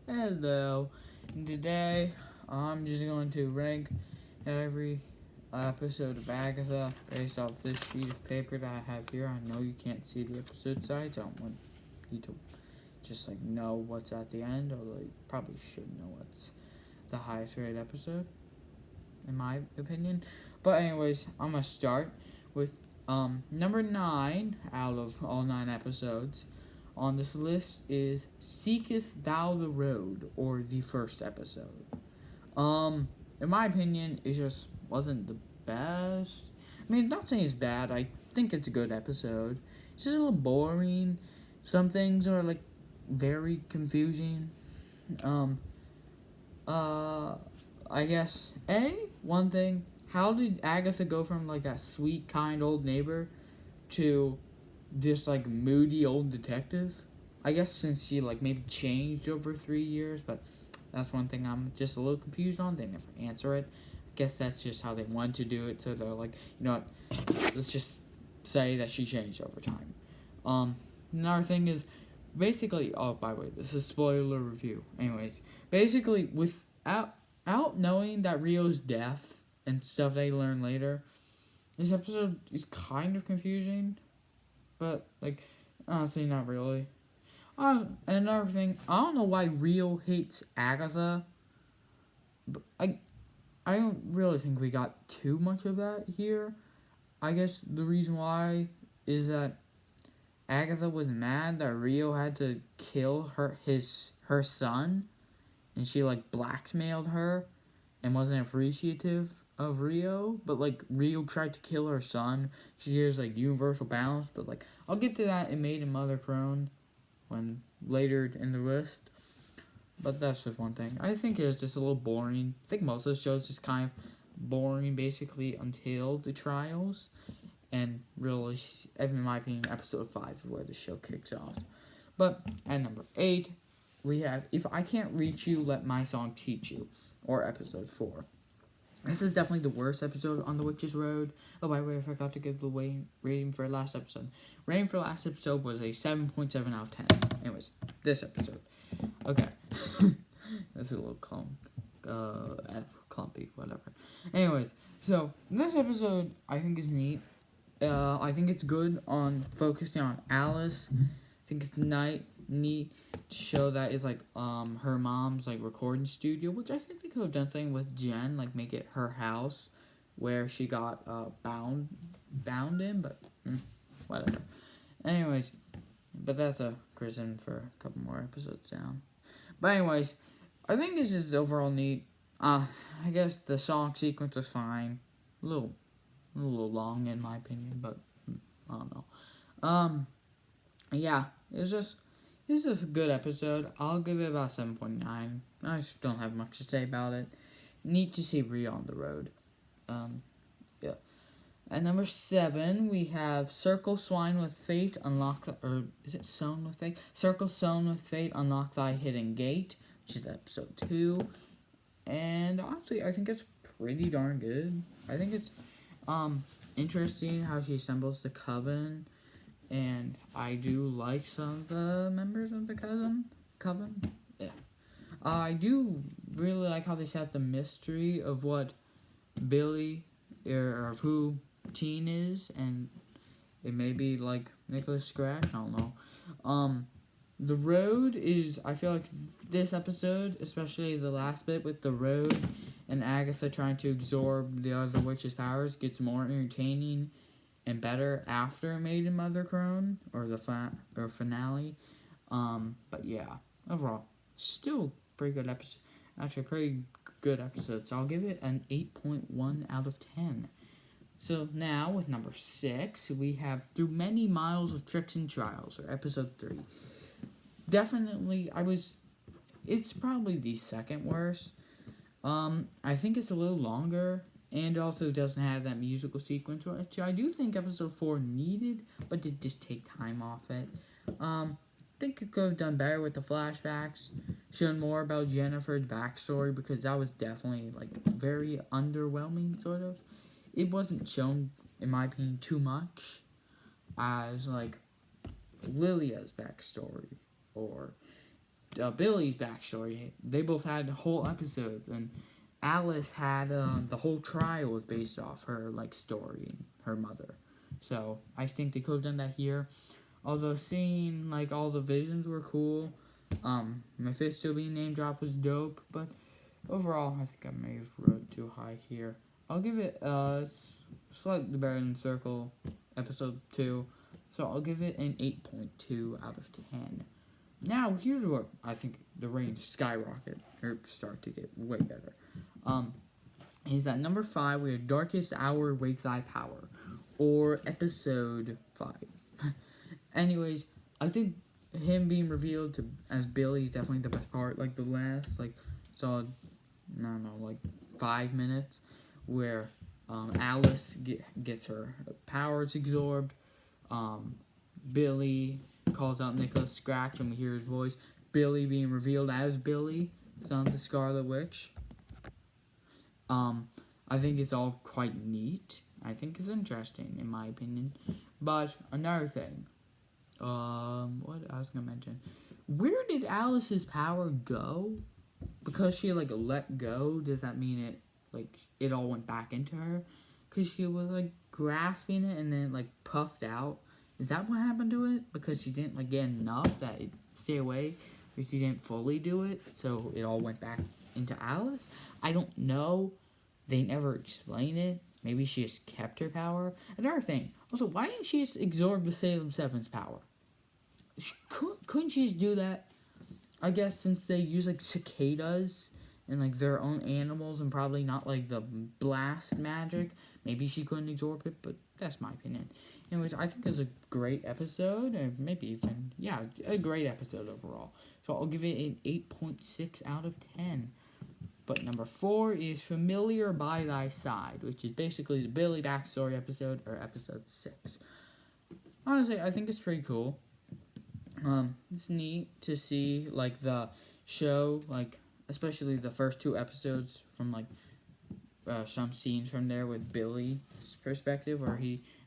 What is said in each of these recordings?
Hello, and today I'm just going to rank every episode of Agatha based off this sheet of paper that I have here. I know you can't see the episode sides. I don't want you to just know what's at the end, although you probably should know what's the highest rated episode, in my opinion. But anyways, I'm gonna start with number 9 out of all 9 episodes on this list is Seeketh Thou the Road, or the first episode. In my opinion, it just wasn't the best. I mean, not saying it's bad. I think it's a good episode. It's just a little boring. Some things are very confusing. I guess one thing. How did Agatha go from that sweet, kind old neighbor to this moody old detective? I guess since she maybe changed over 3 years, but that's one thing I'm just a little confused on. They never answer it. I guess that's just how they want to do it. So they're like, you know what? Let's just say that she changed over time. Another thing is basically. Oh, by the way, this is spoiler review. Anyways, basically without knowing that Rio's death and stuff they learn later, this episode is kind of confusing. But, honestly, not really. Another thing, I don't know why Rio hates Agatha. But I don't really think we got too much of that here. I guess the reason why is that Agatha was mad that Rio had to kill her son. And she, blackmailed her and wasn't appreciative of Rio, but Rio tried to kill her son. She hears universal balance, but I'll get to that in Maid and Mother Crone when later in the list. But that's just one thing. I think it's just a little boring. I think most of the shows just kind of boring basically until the trials, and really, in my opinion, episode 5 is where the show kicks off. But at number 8, we have If I Can't Reach You, Let My Song Teach You, or episode 4. This is definitely the worst episode on The Witch's Road. Oh, by the way, I forgot to give the rating for last episode. Rating for last episode was a 7.7 out of 10. Anyways, this episode. Okay. That's a little clumpy, whatever. Anyways, so this episode I think is neat. I think it's good on focusing on Alice. I think it's neat to show that it's her mom's recording studio, which I think they could have done something with Jen, make it her house where she got bound in, but whatever. Anyways, but that's a criticism for a couple more episodes down. But anyways, I think this is overall neat. I guess the song sequence was fine. A little long in my opinion, but I don't know. Yeah, it's just a good episode. I'll give it about 7.9. I just don't have much to say about it. Neat to see Rhea on the road. Yeah. At number 7, we have Circle Swine with Fate, or is it Sewn with Fate? Circle Sewn with Fate, Unlock Thy Hidden Gate, which is episode 2. And honestly, I think it's pretty darn good. I think it's interesting how she assembles the coven. And I do like some of the members of the coven. Yeah. I do really like how they set the mystery of what Billy, or of who Teen is, and it may be Nicholas Scratch, I don't know. The road is, I feel like this episode, especially the last bit with the road and Agatha trying to absorb the other witch's powers, gets more entertaining and better after Maid and Mother Crone, or the finale. But yeah, overall, still pretty good episode. Actually, pretty good episode. So I'll give it an 8.1 out of 10. So now with number 6, we have Through Many Miles of Tricks and Trials, or episode 3. Definitely, it's probably the second worst. I think it's a little longer. And also doesn't have that musical sequence, which I do think episode 4 needed, but did just take time off it. I think it could have done better with the flashbacks, shown more about Jennifer's backstory, because that was definitely, very underwhelming, sort of. It wasn't shown, in my opinion, too much as, Lilia's backstory, or Billy's backstory. They both had whole episodes, and Alice had the whole trial was based off her like story and her mother. So I think they could have done that here. Although seeing like all the visions were cool. Mephisto being name dropped was dope, but overall I think I may have wrote too high here. I'll give it slightly better than Circle episode 2, so I'll give it an 8.2 out of 10. Now here's where I think the range skyrocket or start to get way better. Is at number 5 we have Darkest Hour Wake Thy Power, or episode 5. Anyways, I think him being revealed as Billy is definitely the best part. Like the last, solid, I don't know, 5 minutes where Alice gets her powers absorbed. Billy calls out Nicholas Scratch and we hear his voice. Billy being revealed as Billy, son of the Scarlet Witch. I think it's all quite neat. I think it's interesting, in my opinion. But another thing. What I was gonna mention. Where did Alice's power go? Because she let go, does that mean it all went back into her? Because she was grasping it and then puffed out. Is that what happened to it? Because she didn't get enough that it stay away, or she didn't fully do it, so it all went back into Alice? I don't know. They never explain it. Maybe she just kept her power. Another thing. Also, why didn't she just absorb the Salem 7's power? Couldn't she just do that? I guess since they use cicadas and their own animals and probably not the blast magic, maybe she couldn't absorb it, but that's my opinion. Anyways, I think it's a great episode, or maybe even, a great episode overall. So I'll give it an 8.6 out of 10. But number 4 is Familiar by Thy Side, which is basically the Billy backstory episode, or episode 6. Honestly, I think it's pretty cool. It's neat to see, the show, especially the first 2 episodes from, some scenes from there with Billy's perspective, where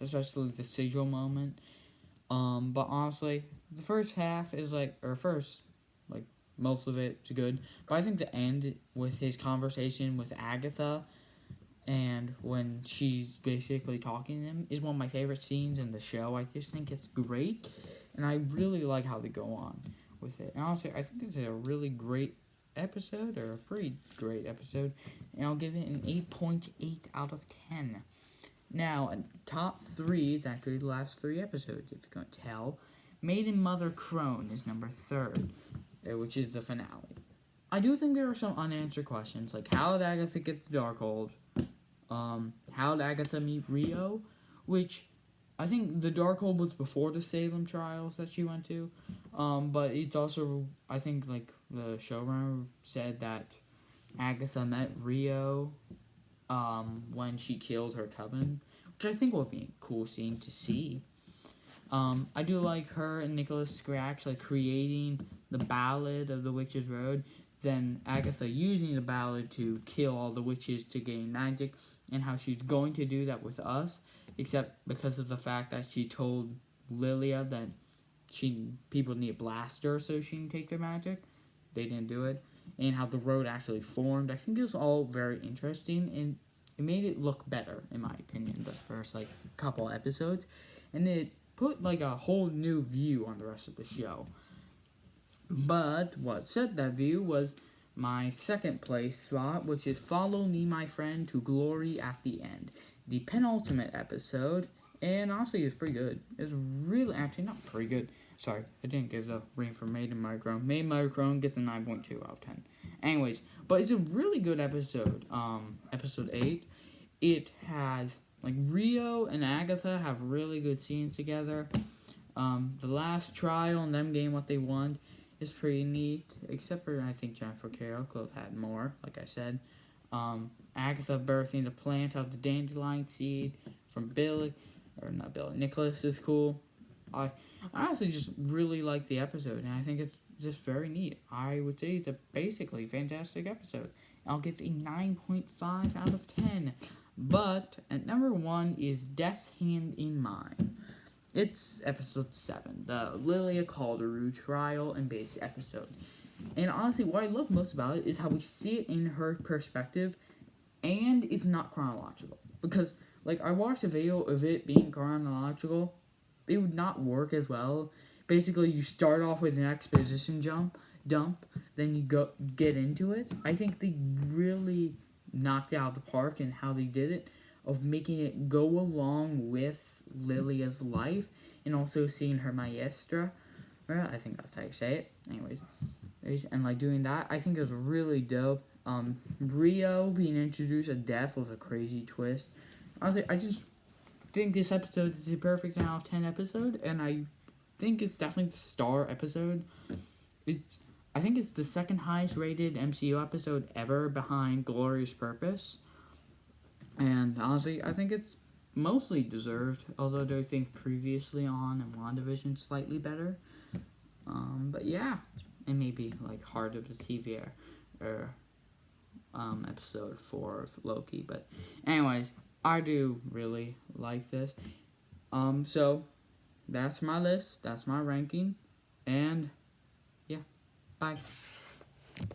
especially the sigil moment. But honestly, the first half is, most of it's good. But I think the end with his conversation with Agatha and when she's basically talking to him is one of my favorite scenes in the show. I just think it's great, and I really like how they go on with it. And honestly, I think it's a really great episode, or a pretty great episode, and I'll give it an 8.8 out of 10. Now, top 3 is actually the last 3 episodes, if you're going to tell. Maiden Mother Crone is number 3rd, which is the finale. I do think there are some unanswered questions, like how did Agatha get the Darkhold? How did Agatha meet Rio? Which, I think the Darkhold was before the Salem trials that she went to. But it's also, I think, the showrunner said that Agatha met Rio, when she killed her coven, which I think will be a cool scene to see. I do like her and Nicholas Scratch, creating the Ballad of the Witch's Road, then Agatha using the ballad to kill all the witches to gain magic, and how she's going to do that with us, except because of the fact that she told Lilia that people need to blast her so she can take their magic. They didn't do it. And how the road actually formed. I think it was all very interesting, and it made it look better, in my opinion, the first, couple episodes. And it put, a whole new view on the rest of the show. But what set that view was my 2nd place spot, which is Follow Me, My Friend, to Glory at the End. The penultimate episode, and honestly, it's pretty good. It's really, actually, not pretty good. Sorry, I didn't give the ring for Maiden Mother Crone. Maiden Mother Crone gets a 9.2 out of 10. Anyways, but it's a really good episode. Episode 8. It has, Rio and Agatha have really good scenes together. The last trial and them getting what they want is pretty neat. Except for, I think, Jennifer Carroll could have had more, like I said. Agatha birthing the plant of the dandelion seed from Nicholas is cool. I honestly just really like the episode, and I think it's just very neat. I would say it's a basically fantastic episode. I'll give it a 9.5 out of 10. But at number 1 is Death's Hand in Mine. It's episode 7, the Lilia Calderoo trial and base episode. And honestly, what I love most about it is how we see it in her perspective, and it's not chronological. Because, like, I watched a video of it being chronological, it would not work as well. Basically, you start off with an exposition dump, then you get into it. I think they really knocked it out of the park in how they did it, of making it go along with Lilia's life, and also seeing her maestra. I think that's how you say it. Anyways, and like doing that, I think it was really dope. Rio being introduced at death was a crazy twist. Honestly, I just think this episode is a perfect 9 out of 10 episode, and I think it's definitely the star episode. I think it's the second highest rated MCU episode ever, behind Glorious Purpose. And honestly, I think it's mostly deserved, although I think previously on in WandaVision slightly better. But yeah, it may be like Heart of the TVA or episode 4 of Loki. But anyways, I do really like this. So that's my list. That's my ranking. And yeah, bye.